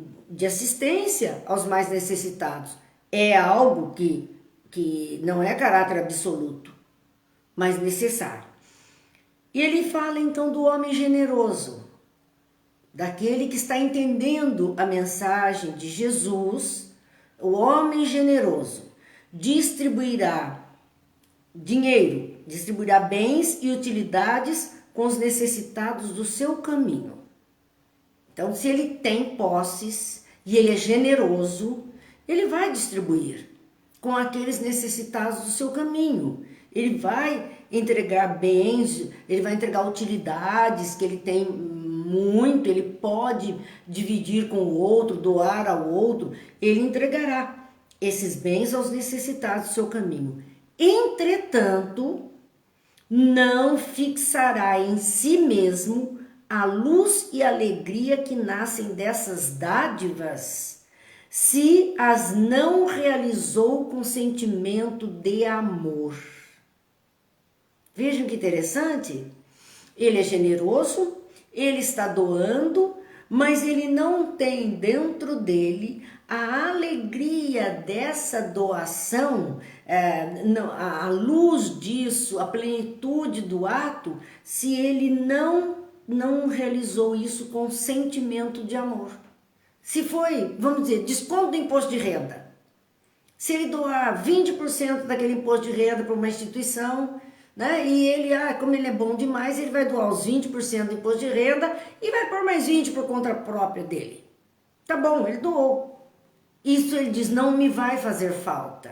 assistência aos mais necessitados. É algo que não é caráter absoluto, mas necessário. E ele fala então do homem generoso, daquele que está entendendo a mensagem de Jesus. O homem generoso distribuirá dinheiro, distribuirá bens e utilidades com os necessitados do seu caminho. Então, se ele tem posses e ele é generoso, ele vai distribuir com aqueles necessitados do seu caminho. Ele vai entregar bens, ele vai entregar utilidades que ele tem muito, ele pode dividir com o outro, doar ao outro, ele entregará esses bens aos necessitados do seu caminho. Entretanto, não fixará em si mesmo a luz e a alegria que nascem dessas dádivas, se as não realizou com sentimento de amor. Vejam que interessante. Ele é generoso, ele está doando, mas ele não tem dentro dele a alegria dessa doação, a luz disso, a plenitude do ato, se ele não realizou isso com sentimento de amor. Se foi, vamos dizer, desconto do imposto de renda. Se ele doar 20% daquele imposto de renda para uma instituição, né? E ele, como ele é bom demais, ele vai doar os 20% do imposto de renda e vai pôr mais 20% por conta própria dele. Tá bom, ele doou. Isso ele diz, não me vai fazer falta.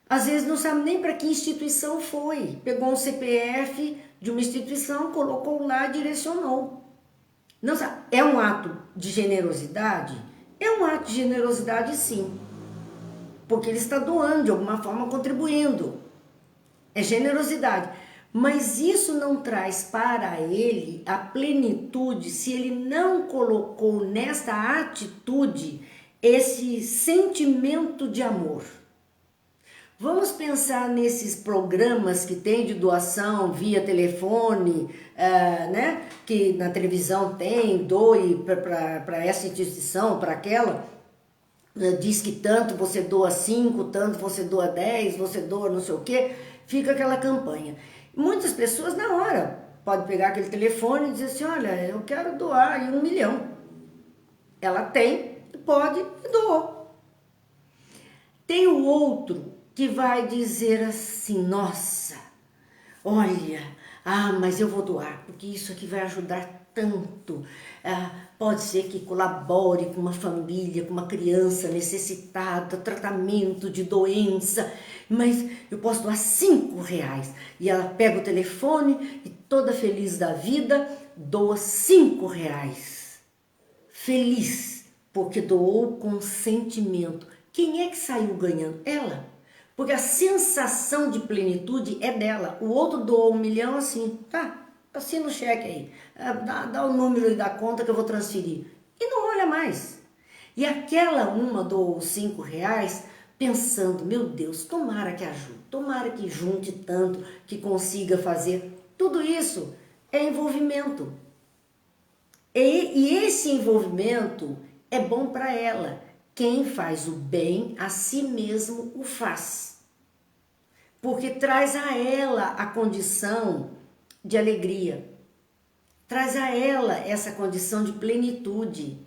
Às vezes não sabe nem para que instituição foi. Pegou um CPF de uma instituição, colocou lá, direcionou. Não sabe. É um ato de generosidade? É um ato de generosidade, sim. Porque ele está doando, de alguma forma contribuindo. É generosidade, mas isso não traz para ele a plenitude se ele não colocou nesta atitude esse sentimento de amor. Vamos pensar nesses programas que tem de doação via telefone, né? Que na televisão tem, doe para essa instituição, para aquela. Diz que tanto você doa 5, tanto você doa 10, você doa não sei o quê. Fica aquela campanha. Muitas pessoas na hora podem pegar aquele telefone e dizer assim, olha, eu quero doar aí 1 milhão. Ela tem, pode e doou. Tem o outro que vai dizer assim, nossa, olha, mas eu vou doar, porque isso aqui vai ajudar tanto. Pode ser que colabore com uma família, com uma criança necessitada, tratamento de doença, mas eu posso doar 5 reais. E ela pega o telefone e toda feliz da vida, doa 5 reais. Feliz, porque doou com sentimento. Quem é que saiu ganhando? Ela. Porque a sensação de plenitude é dela. O outro doou 1 milhão assim, tá? Assina o cheque aí, dá o número da conta que eu vou transferir. E não olha mais. E aquela uma doou 5 reais pensando, meu Deus, tomara que ajude, tomara que junte tanto, que consiga fazer. Tudo isso é envolvimento. E esse envolvimento é bom para ela. Quem faz o bem a si mesmo o faz. Porque traz a ela a condição de alegria, traz a ela essa condição de plenitude,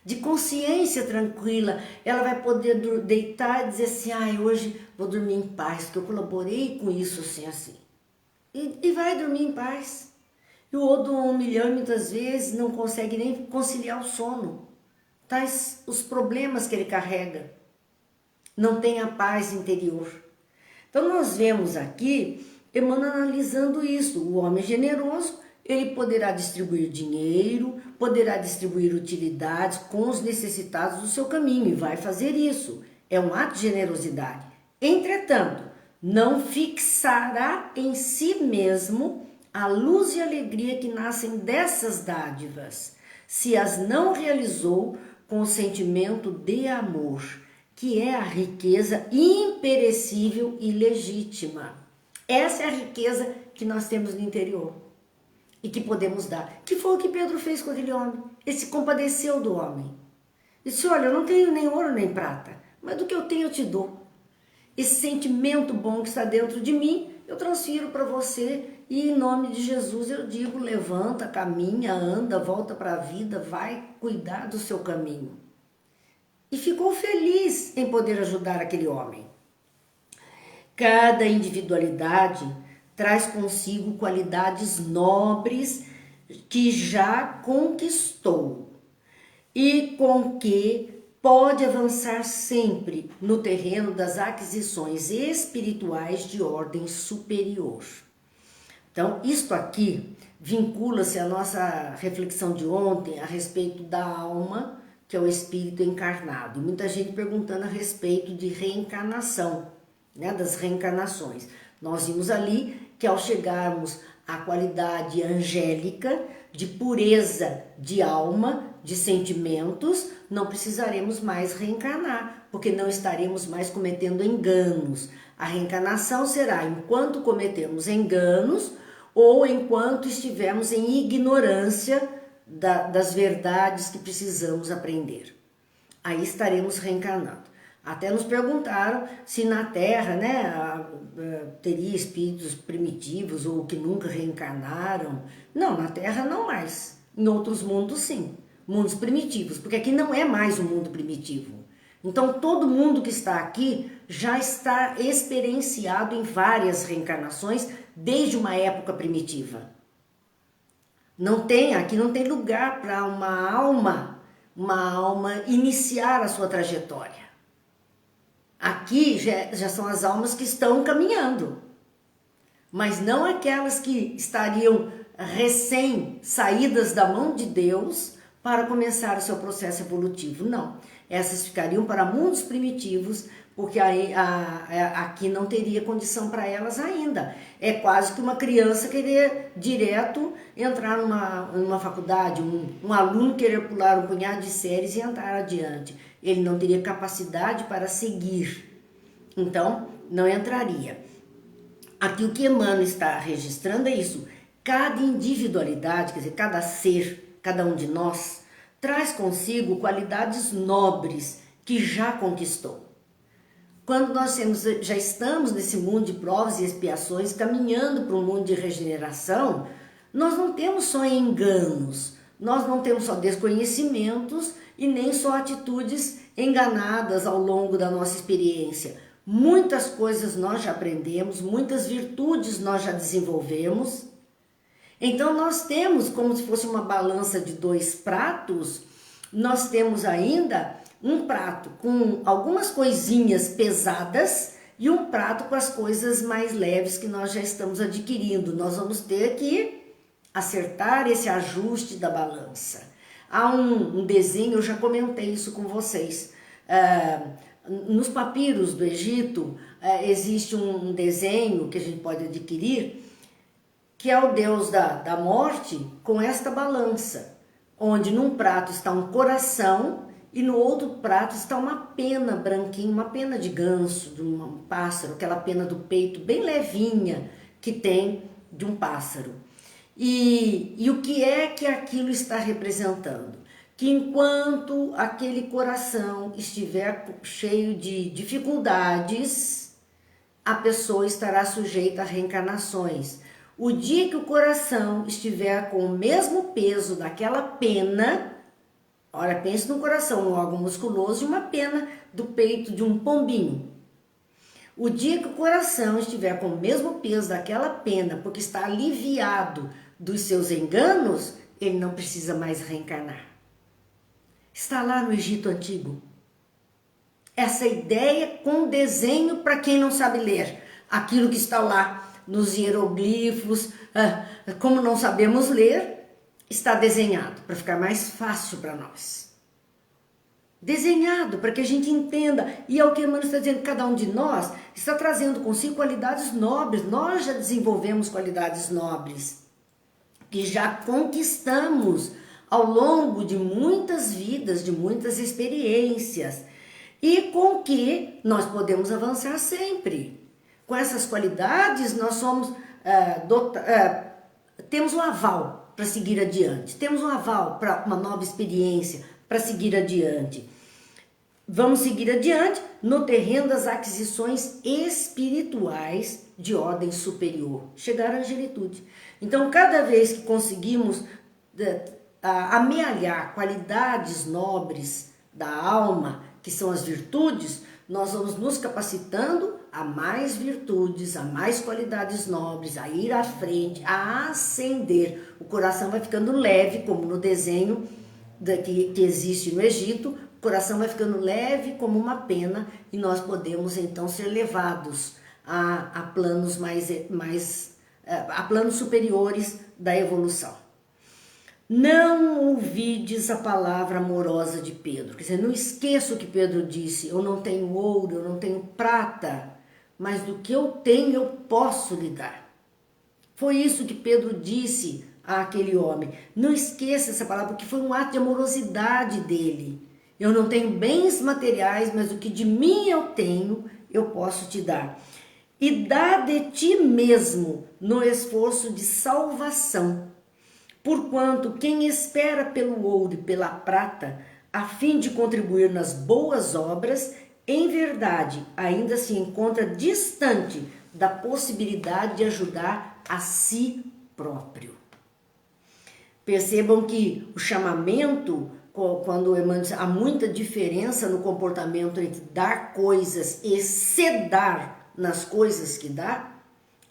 de consciência tranquila. Ela vai poder deitar e dizer assim, hoje vou dormir em paz, porque eu colaborei com isso assim. E vai dormir em paz. E o outro 1 milhão muitas vezes não consegue nem conciliar o sono, tais os problemas que ele carrega, não tem a paz interior. Então nós vemos aqui Emmanuel analisando isso. O homem generoso, ele poderá distribuir dinheiro, poderá distribuir utilidades com os necessitados do seu caminho e vai fazer isso. É um ato de generosidade. Entretanto, não fixará em si mesmo a luz e alegria que nascem dessas dádivas, se as não realizou com o sentimento de amor, que é a riqueza imperecível e legítima. Essa é a riqueza que nós temos no interior e que podemos dar. Que foi o que Pedro fez com aquele homem. Ele se compadeceu do homem. Disse, olha, eu não tenho nem ouro nem prata, mas do que eu tenho eu te dou. Esse sentimento bom que está dentro de mim, eu transfiro para você e em nome de Jesus eu digo, levanta, caminha, anda, volta para a vida, vai cuidar do seu caminho. E ficou feliz em poder ajudar aquele homem. Cada individualidade traz consigo qualidades nobres que já conquistou e com que pode avançar sempre no terreno das aquisições espirituais de ordem superior. Então, isto aqui vincula-se à nossa reflexão de ontem a respeito da alma, que é o espírito encarnado. E muita gente perguntando a respeito de reencarnação, né, das reencarnações. Nós vimos ali que ao chegarmos à qualidade angélica, de pureza de alma, de sentimentos, não precisaremos mais reencarnar, porque não estaremos mais cometendo enganos. A reencarnação será enquanto cometemos enganos ou enquanto estivermos em ignorância das verdades que precisamos aprender. Aí estaremos reencarnando. Até nos perguntaram se na Terra, né, teria espíritos primitivos ou que nunca reencarnaram. Não, na Terra não mais. Em outros mundos sim, mundos primitivos, porque aqui não é mais um mundo primitivo. Então todo mundo que está aqui já está experienciado em várias reencarnações desde uma época primitiva. Aqui não tem lugar para uma alma iniciar a sua trajetória. Aqui já são as almas que estão caminhando, mas não aquelas que estariam recém-saídas da mão de Deus para começar o seu processo evolutivo. Não, essas ficariam para mundos primitivos, porque aqui não teria condição para elas ainda. É quase que uma criança querer direto entrar numa faculdade, um aluno querer pular um punhado de séries e entrar adiante. Ele não teria capacidade para seguir, então não entraria. Aqui o que Emmanuel está registrando é isso. Cada individualidade, quer dizer, cada ser, cada um de nós, traz consigo qualidades nobres que já conquistou. Quando nós já estamos nesse mundo de provas e expiações, caminhando para um mundo de regeneração, nós não temos só enganos, nós não temos só desconhecimentos e nem só atitudes enganadas ao longo da nossa experiência. Muitas coisas nós já aprendemos, muitas virtudes nós já desenvolvemos. Então nós temos, como se fosse uma balança de 2 pratos, nós temos ainda um prato com algumas coisinhas pesadas e um prato com as coisas mais leves que nós já estamos adquirindo. Nós vamos ter que acertar esse ajuste da balança. Há um desenho, eu já comentei isso com vocês. Nos papiros do Egito existe um desenho que a gente pode adquirir, que é o deus da morte com esta balança, onde num prato está um coração e no outro prato está uma pena branquinha, uma pena de ganso, de um pássaro, aquela pena do peito bem levinha que tem de um pássaro. E o que é que aquilo está representando? Que enquanto aquele coração estiver cheio de dificuldades, a pessoa estará sujeita a reencarnações. O dia que o coração estiver com o mesmo peso daquela pena, olha, pense no coração, um órgão musculoso e uma pena do peito de um pombinho. O dia que o coração estiver com o mesmo peso daquela pena, porque está aliviado dos seus enganos, ele não precisa mais reencarnar. Está lá no Egito Antigo. Essa ideia com desenho para quem não sabe ler. Aquilo que está lá nos hieroglifos, como não sabemos ler, está desenhado para ficar mais fácil para nós. Desenhado para que a gente entenda. E é o que Emmanuel está dizendo, cada um de nós está trazendo consigo qualidades nobres. Nós já desenvolvemos qualidades nobres, que já conquistamos ao longo de muitas vidas, de muitas experiências, e com que nós podemos avançar sempre. Com essas qualidades, nós somos temos um aval para seguir adiante, temos um aval para uma nova experiência, para seguir adiante. Vamos seguir adiante no terreno das aquisições espirituais de ordem superior, chegar à angelitude. Então, cada vez que conseguimos amealhar qualidades nobres da alma, que são as virtudes, nós vamos nos capacitando a mais virtudes, a mais qualidades nobres, a ir à frente, a ascender. O coração vai ficando leve, como no desenho que existe no Egito, o coração vai ficando leve como uma pena e nós podemos então ser levados a planos a planos superiores da evolução. Não ouvides a palavra amorosa de Pedro. Quer dizer, não esqueça o que Pedro disse. Eu não tenho ouro, eu não tenho prata, mas do que eu tenho eu posso lhe dar. Foi isso que Pedro disse àquele homem. Não esqueça essa palavra, porque foi um ato de amorosidade dele. Eu não tenho bens materiais, mas o que de mim eu tenho, eu posso te dar. E dá de ti mesmo no esforço de salvação. Porquanto quem espera pelo ouro e pela prata, a fim de contribuir nas boas obras, em verdade ainda se encontra distante da possibilidade de ajudar a si próprio. Percebam que o chamamento, quando Emmanuel diz, há muita diferença no comportamento entre dar coisas e se dar nas coisas que dá,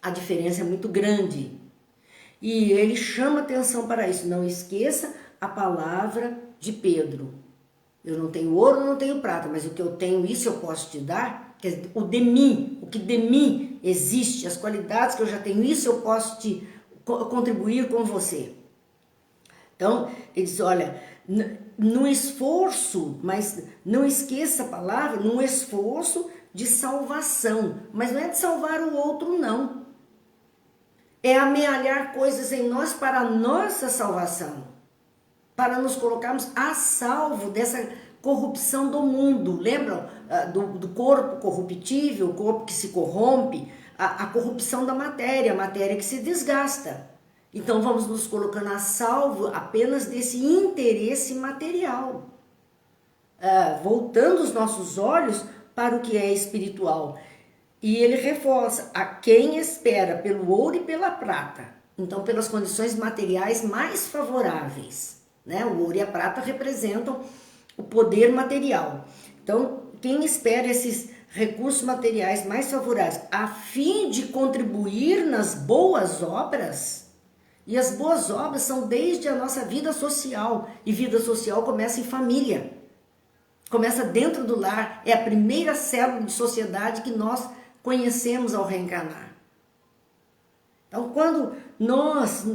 a diferença é muito grande. E ele chama atenção para isso. Não esqueça a palavra de Pedro. Eu não tenho ouro, não tenho prata, mas o que eu tenho, isso eu posso te dar. Quer dizer, o de mim, o que de mim existe, as qualidades que eu já tenho, isso eu posso te contribuir com você. Então, ele diz, olha, no esforço, mas não esqueça a palavra, no esforço de salvação. Mas não é de salvar o outro, não. É amealhar coisas em nós para a nossa salvação. Para nos colocarmos a salvo dessa corrupção do mundo. Lembram do corpo corruptível, o corpo que se corrompe, a corrupção da matéria, a matéria que se desgasta. Então vamos nos colocando a salvo apenas desse interesse material. Voltando os nossos olhos para o que é espiritual. E ele reforça, a quem espera pelo ouro e pela prata. Então pelas condições materiais mais favoráveis. Né? O ouro e a prata representam o poder material. Então, quem espera esses recursos materiais mais favoráveis a fim de contribuir nas boas obras, e as boas obras são desde a nossa vida social, e vida social começa em família, começa dentro do lar, é a primeira célula de sociedade que nós conhecemos ao reencarnar. Então, quando nós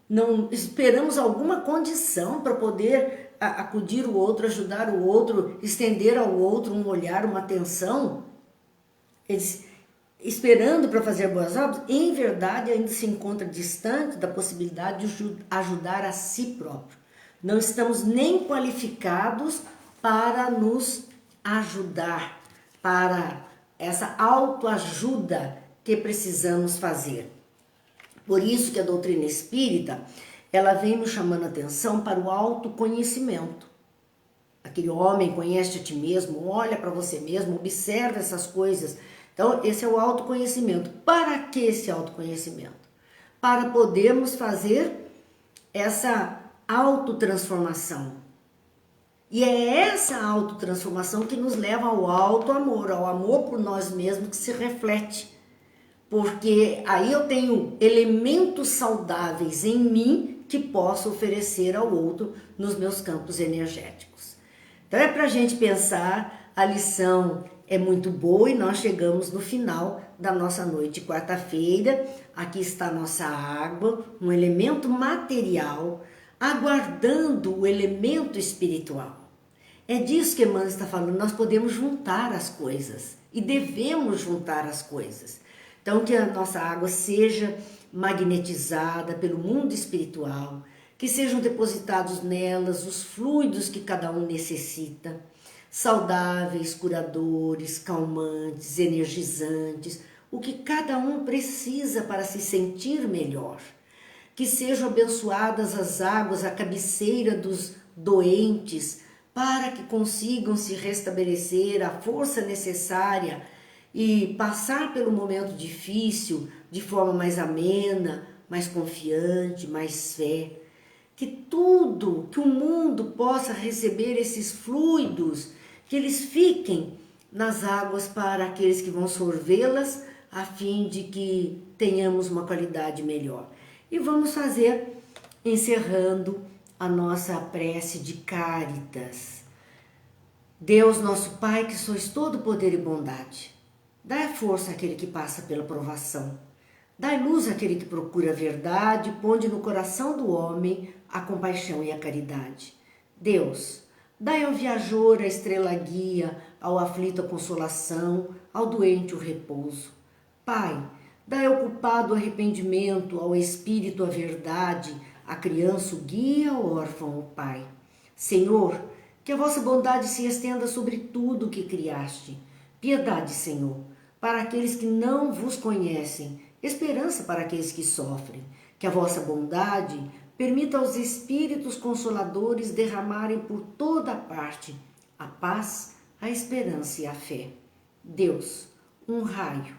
não esperamos alguma condição para poder acudir o outro, ajudar o outro, estender ao outro um olhar, uma atenção, eles, esperando para fazer boas obras, em verdade ainda se encontra distante da possibilidade de ajudar a si próprio. Não estamos nem qualificados para nos ajudar, para essa autoajuda que precisamos fazer. Por isso que a doutrina espírita, ela vem nos chamando a atenção para o autoconhecimento. Aquele homem, conhece a ti mesmo, olha para você mesmo, observa essas coisas. Então, esse é o autoconhecimento. Para que esse autoconhecimento? Para podermos fazer essa autotransformação. E é essa autotransformação que nos leva ao autoamor, ao amor por nós mesmos que se reflete. Porque aí eu tenho elementos saudáveis em mim que posso oferecer ao outro nos meus campos energéticos. Então é para a gente pensar, a lição é muito boa e nós chegamos no final da nossa noite de quarta-feira. Aqui está a nossa água, um elemento material, aguardando o elemento espiritual. É disso que Emmanuel está falando, nós podemos juntar as coisas e devemos juntar as coisas. Então, que a nossa água seja magnetizada pelo mundo espiritual, que sejam depositados nelas os fluidos que cada um necessita, saudáveis, curadores, calmantes, energizantes, o que cada um precisa para se sentir melhor. Que sejam abençoadas as águas à cabeceira dos doentes, para que consigam se restabelecer a força necessária e passar pelo momento difícil de forma mais amena, mais confiante, mais fé. Que tudo, que o mundo possa receber esses fluidos, que eles fiquem nas águas para aqueles que vão sorvê-las, a fim de que tenhamos uma qualidade melhor. E vamos fazer, encerrando a nossa prece de Cáritas. Deus, nosso Pai, que sois todo poder e bondade, dai força àquele que passa pela provação. Dai luz àquele que procura a verdade e ponde no coração do homem a compaixão e a caridade. Deus, dai ao viajor a estrela guia, ao aflito a consolação, ao doente o repouso. Pai, dai ao culpado o arrependimento, ao espírito a verdade, A criança o guia, o órfão o pai. Senhor, que a vossa bondade se estenda sobre tudo o que criaste. Piedade, Senhor, para aqueles que não vos conhecem, esperança para aqueles que sofrem. Que a vossa bondade permita aos Espíritos Consoladores derramarem por toda parte a paz, a esperança e a fé. Deus, um raio,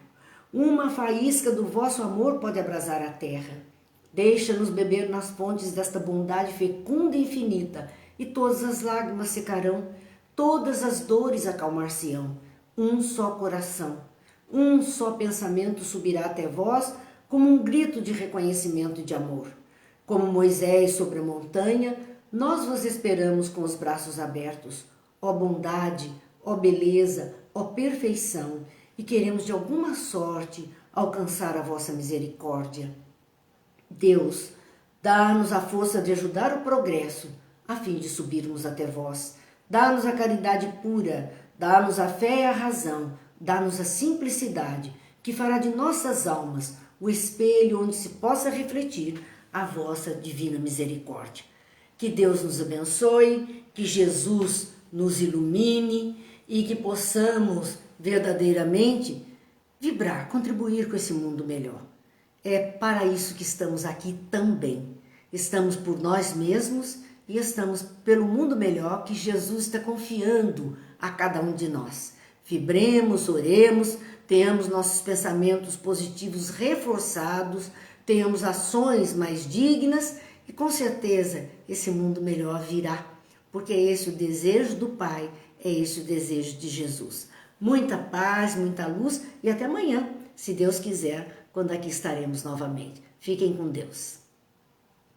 uma faísca do vosso amor pode abrasar a terra. Deixa-nos beber nas fontes desta bondade fecunda e infinita, e todas as lágrimas secarão, todas as dores acalmar-se-ão. Um só coração, um só pensamento subirá até vós como um grito de reconhecimento e de amor. Como Moisés sobre a montanha, nós vos esperamos com os braços abertos. Ó bondade, ó beleza, ó perfeição, e queremos de alguma sorte alcançar a vossa misericórdia. Deus, dá-nos a força de ajudar o progresso, a fim de subirmos até vós. Dá-nos a caridade pura, dá-nos a fé e a razão, dá-nos a simplicidade, que fará de nossas almas o espelho onde se possa refletir a vossa divina misericórdia. Que Deus nos abençoe, que Jesus nos ilumine e que possamos verdadeiramente vibrar, contribuir com esse mundo melhor. É para isso que estamos aqui também. Estamos por nós mesmos e estamos pelo mundo melhor que Jesus está confiando a cada um de nós. Vibremos, oremos, tenhamos nossos pensamentos positivos reforçados, tenhamos ações mais dignas e com certeza esse mundo melhor virá, porque é esse o desejo do Pai, é esse o desejo de Jesus. Muita paz, muita luz e até amanhã, se Deus quiser, quando aqui estaremos novamente. Fiquem com Deus.